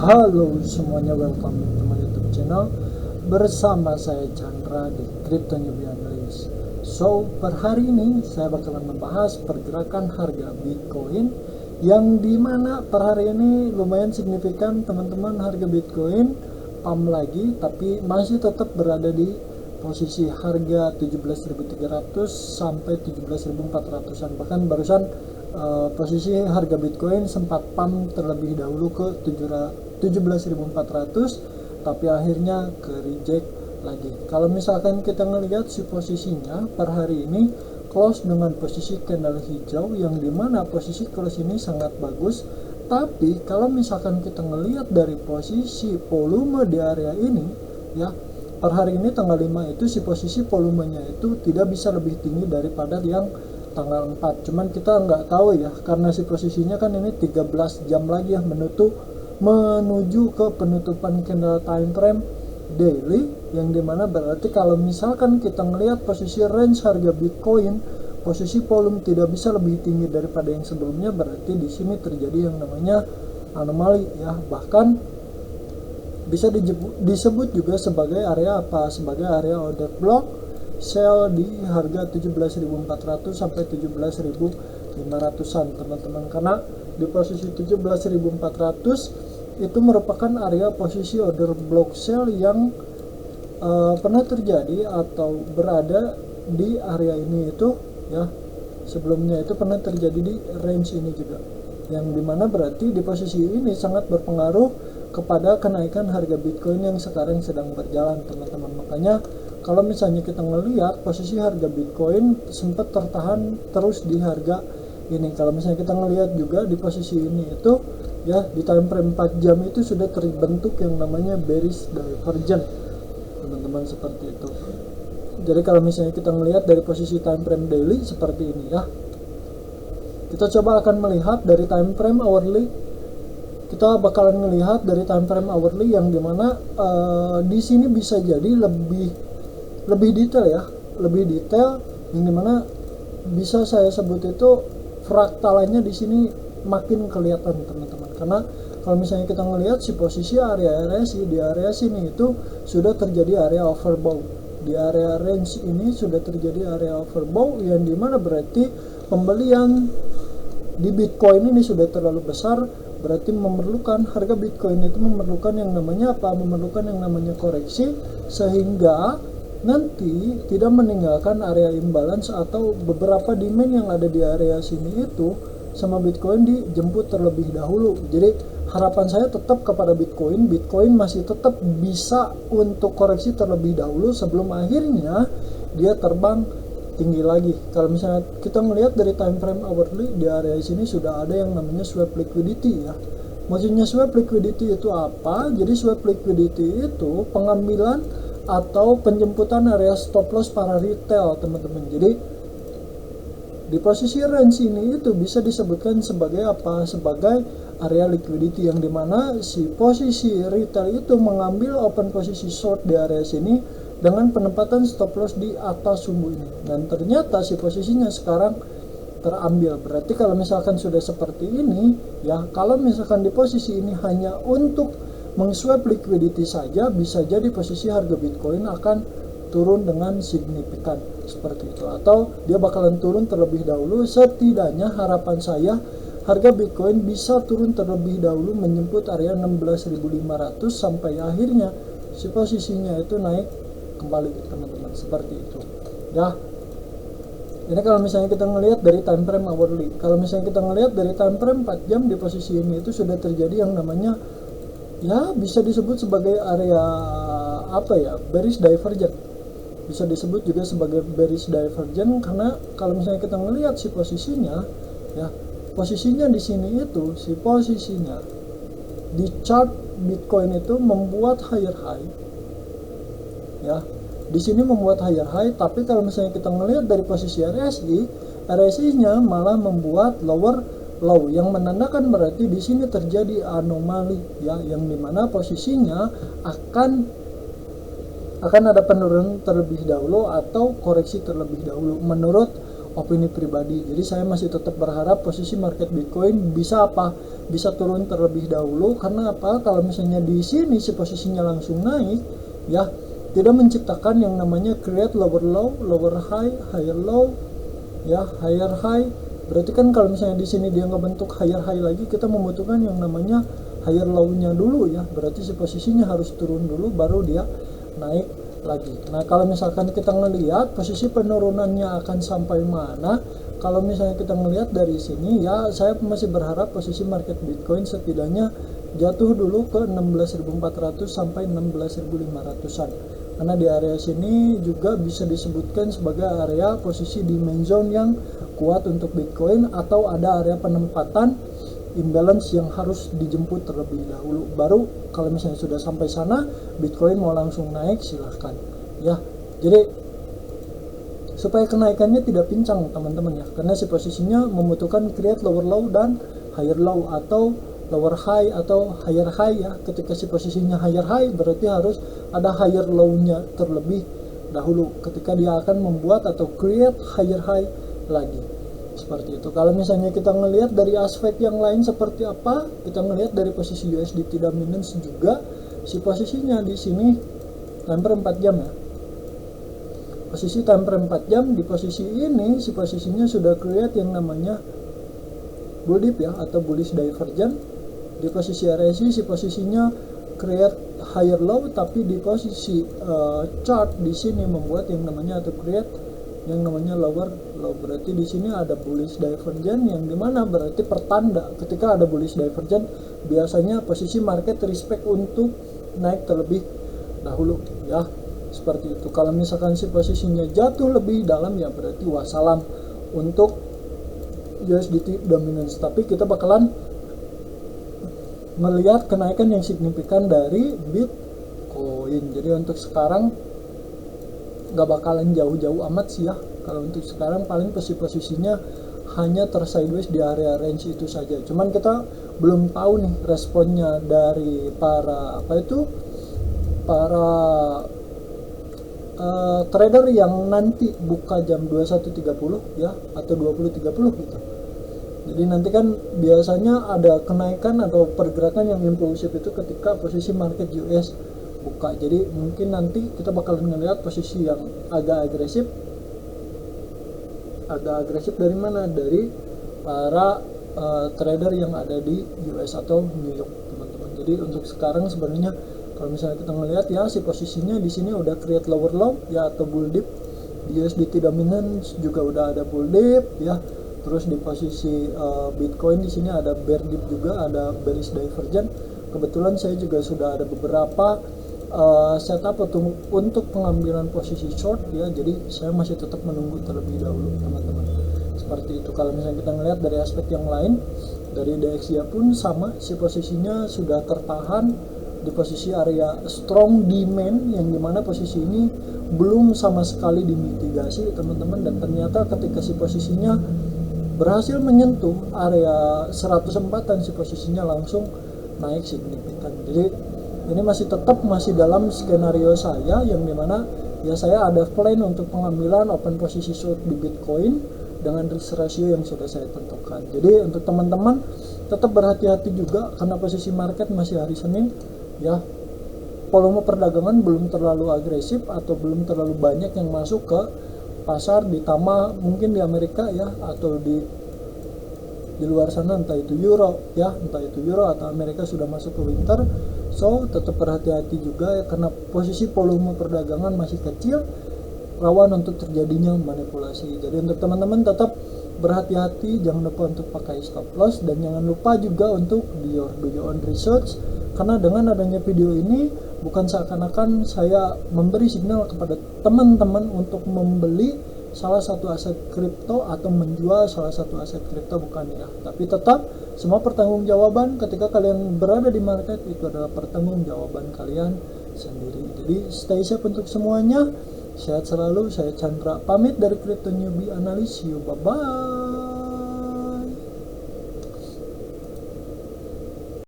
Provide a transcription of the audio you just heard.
Halo semuanya, welcome to my YouTube channel. Bersama saya Chandra di Crypto Newbie Analyst. So, per hari ini saya bakalan membahas pergerakan harga Bitcoin yang dimana per hari ini lumayan signifikan teman-teman. Harga Bitcoin pump lagi tapi masih tetap berada di posisi harga 17.300 sampai 17.400an. Bahkan barusan posisi harga Bitcoin sempat pump terlebih dahulu ke 17.400 tapi akhirnya ke reject lagi. Kalau misalkan kita ngelihat si posisinya per hari ini close dengan posisi candle hijau, yang dimana posisi close ini sangat bagus. Tapi kalau misalkan kita ngelihat dari posisi volume di area ini ya, per hari ini tanggal 5 itu si posisi volumenya itu tidak bisa lebih tinggi daripada yang tanggal 4. Cuman kita nggak tahu ya, karena si posisinya kan ini 13 jam lagi ya menuju ke penutupan candle time frame daily, yang dimana berarti kalau misalkan kita ngelihat posisi range harga Bitcoin, posisi volume tidak bisa lebih tinggi daripada yang sebelumnya, berarti di sini terjadi yang namanya anomali ya. Bahkan bisa disebut juga sebagai area apa? Sebagai area order block sell di harga 17.400 sampai 17.500an teman-teman, karena di posisi 17.400 itu merupakan area posisi order block sell yang pernah terjadi atau berada di area ini itu ya. Sebelumnya itu pernah terjadi di range ini juga, yang dimana berarti di posisi ini sangat berpengaruh kepada kenaikan harga Bitcoin yang sekarang sedang berjalan teman-teman. Makanya kalau misalnya kita ngelihat posisi harga Bitcoin sempat tertahan terus di harga ini. Kalau misalnya kita ngelihat juga di posisi ini itu ya, di time frame 4 jam itu sudah terbentuk yang namanya bearish divergence teman-teman, seperti itu. Jadi kalau misalnya kita ngelihat dari posisi time frame daily seperti ini ya, kita coba akan melihat dari time frame hourly. Kita bakalan melihat dari time frame hourly, yang dimana di sini bisa jadi lebih detail ya, lebih detail, yang dimana bisa saya sebut itu fraktalnya di sini makin kelihatan teman-teman. Karena kalau misalnya kita ngelihat si posisi area RSI di area sini itu sudah terjadi area overbought, di area range ini sudah terjadi area overbought, yang dimana berarti pembelian di Bitcoin ini sudah terlalu besar. Berarti memerlukan harga Bitcoin itu memerlukan yang namanya apa? Memerlukan yang namanya koreksi, sehingga nanti tidak meninggalkan area imbalance atau beberapa demand yang ada di area sini itu sama Bitcoin dijemput terlebih dahulu. Jadi harapan saya tetap kepada Bitcoin masih tetap bisa untuk koreksi terlebih dahulu sebelum akhirnya dia terbang tinggi lagi. Kalau misalnya kita melihat dari time frame hourly, di area sini sudah ada yang namanya swap liquidity ya. Maksudnya swap liquidity itu apa? Jadi swap liquidity itu pengambilan atau penjemputan area stop loss para retail teman-teman. Jadi di posisi range ini itu bisa disebutkan sebagai apa? Sebagai area liquidity, yang dimana si posisi retail itu mengambil open posisi short di area sini dengan penempatan stop loss di atas sumbu ini, dan ternyata si posisinya sekarang terambil. Berarti kalau misalkan sudah seperti ini ya, kalau misalkan di posisi ini hanya untuk mengswap liquidity saja, bisa jadi posisi harga Bitcoin akan turun dengan signifikan seperti itu, atau dia bakalan turun terlebih dahulu. Setidaknya harapan saya harga Bitcoin bisa turun terlebih dahulu menjemput area 16.500 sampai akhirnya si posisinya itu naik kembali teman-teman, seperti itu ya. Ini kalau misalnya kita ngelihat dari time frame hourly. Kalau misalnya kita ngelihat dari time frame 4 jam, di posisi ini itu sudah terjadi yang namanya ya bisa disebut sebagai area apa ya, bearish divergence. Bisa disebut juga sebagai bearish divergence, karena kalau misalnya kita ngelihat si posisinya ya, posisinya di sini itu si posisinya di chart Bitcoin itu membuat higher high ya, di sini membuat higher high. Tapi kalau misalnya kita ngelihat dari posisi RSI-nya malah membuat lower low, yang menandakan berarti di sini terjadi anomali ya, yang dimana posisinya akan ada penurunan terlebih dahulu atau koreksi terlebih dahulu menurut opini pribadi. Jadi saya masih tetap berharap posisi market Bitcoin bisa apa? Bisa turun terlebih dahulu. Karena apa? Kalau misalnya di sini si posisinya langsung naik, ya tidak menciptakan yang namanya create lower low, lower high, higher low, ya higher high. Berarti kan kalau misalnya di sini dia nggak bentuk higher high lagi, kita membutuhkan yang namanya higher low-nya dulu ya. Berarti si posisinya harus turun dulu baru dia naik lagi. Nah, kalau misalkan kita ngelihat posisi penurunannya akan sampai mana, kalau misalnya kita ngelihat dari sini ya, saya masih berharap posisi market Bitcoin setidaknya jatuh dulu ke 16.400 sampai 16.500-an. Karena di area sini juga bisa disebutkan sebagai area posisi demand zone yang kuat untuk Bitcoin, atau ada area penempatan imbalance yang harus dijemput terlebih dahulu. Baru kalau misalnya sudah sampai sana, Bitcoin mau langsung naik silahkan ya. Jadi supaya kenaikannya tidak pincang teman-teman ya, karena si posisinya membutuhkan create lower low dan higher low, atau lower high atau higher high ya. Ketika si posisinya higher high berarti harus ada higher low-nya terlebih dahulu ketika dia akan membuat atau create higher high lagi. Seperti itu. Kalau misalnya kita ngelihat dari aspek yang lain seperti apa, kita ngelihat dari posisi USDT dominance juga, si posisinya di sini time 4 jam ya. Posisi time 4 jam di posisi ini, si posisinya sudah create yang namanya bull dip ya, atau bullish divergence. Di posisi RSI si posisinya create higher low, tapi di posisi chart di sini membuat yang namanya atau create yang namanya lower low. Berarti di sini ada bullish divergence, yang dimana berarti pertanda ketika ada bullish divergence biasanya posisi market respect untuk naik terlebih dahulu ya. Seperti itu. Kalau misalkan si posisinya jatuh lebih dalam ya berarti wassalam untuk USDT dominance. Tapi kita bakalan melihat kenaikan yang signifikan dari Bitcoin. Jadi untuk sekarang nggak bakalan jauh-jauh amat sih ya. Kalau untuk sekarang paling posisinya hanya tersideways di area range itu saja. Cuman kita belum tahu nih responnya dari para trader yang nanti buka jam 21.30 ya, atau 20.30 gitu. Jadi nanti kan biasanya ada kenaikan atau pergerakan yang impulsif itu ketika posisi market US buka. Jadi mungkin nanti kita bakalan ngelihat posisi yang agak agresif dari mana? Dari para trader yang ada di US atau New York teman-teman. Jadi untuk sekarang sebenarnya kalau misalnya kita ngelihat ya, si posisinya di sini udah create lower low ya, atau bull dip. Di USDT dominance juga udah ada bull dip ya. Terus di posisi Bitcoin di sini ada bear dip juga, ada bearish divergence. Kebetulan saya juga sudah ada beberapa setup untuk pengambilan posisi short ya. Jadi saya masih tetap menunggu terlebih dahulu teman-teman. Seperti itu. Kalau misalnya kita ngelihat dari aspek yang lain, dari DXY pun sama, si posisinya sudah tertahan di posisi area strong demand, yang dimana posisi ini belum sama sekali dimitigasi teman-teman. Dan ternyata ketika si posisinya berhasil menyentuh area 104 dan si posisinya langsung naik signifikan. Jadi ini masih dalam skenario saya, yang dimana ya saya ada plan untuk pengambilan open posisi short di Bitcoin dengan risk ratio yang sudah saya tentukan. Jadi untuk teman-teman tetap berhati-hati juga, karena posisi market masih hari Senin ya, volume perdagangan belum terlalu agresif atau belum terlalu banyak yang masuk ke pasar, ditambah mungkin di Amerika ya, atau di luar sana, entah itu Euro atau Amerika sudah masuk ke winter. So tetap berhati-hati juga ya, karena posisi volume perdagangan masih kecil, rawan untuk terjadinya manipulasi. Jadi untuk teman-teman tetap berhati-hati, jangan lupa untuk pakai stop loss, dan jangan lupa juga untuk do your own research. Karena dengan adanya video ini bukan seakan-akan saya memberi signal kepada teman-teman untuk membeli salah satu aset kripto atau menjual salah satu aset kripto, bukan ya. Tapi tetap semua pertanggungjawaban ketika kalian berada di market itu adalah pertanggungjawaban kalian sendiri. Jadi stay safe untuk semuanya, sehat selalu. Saya Chandra pamit dari Crypto Newbie Analyst. See you, bye bye.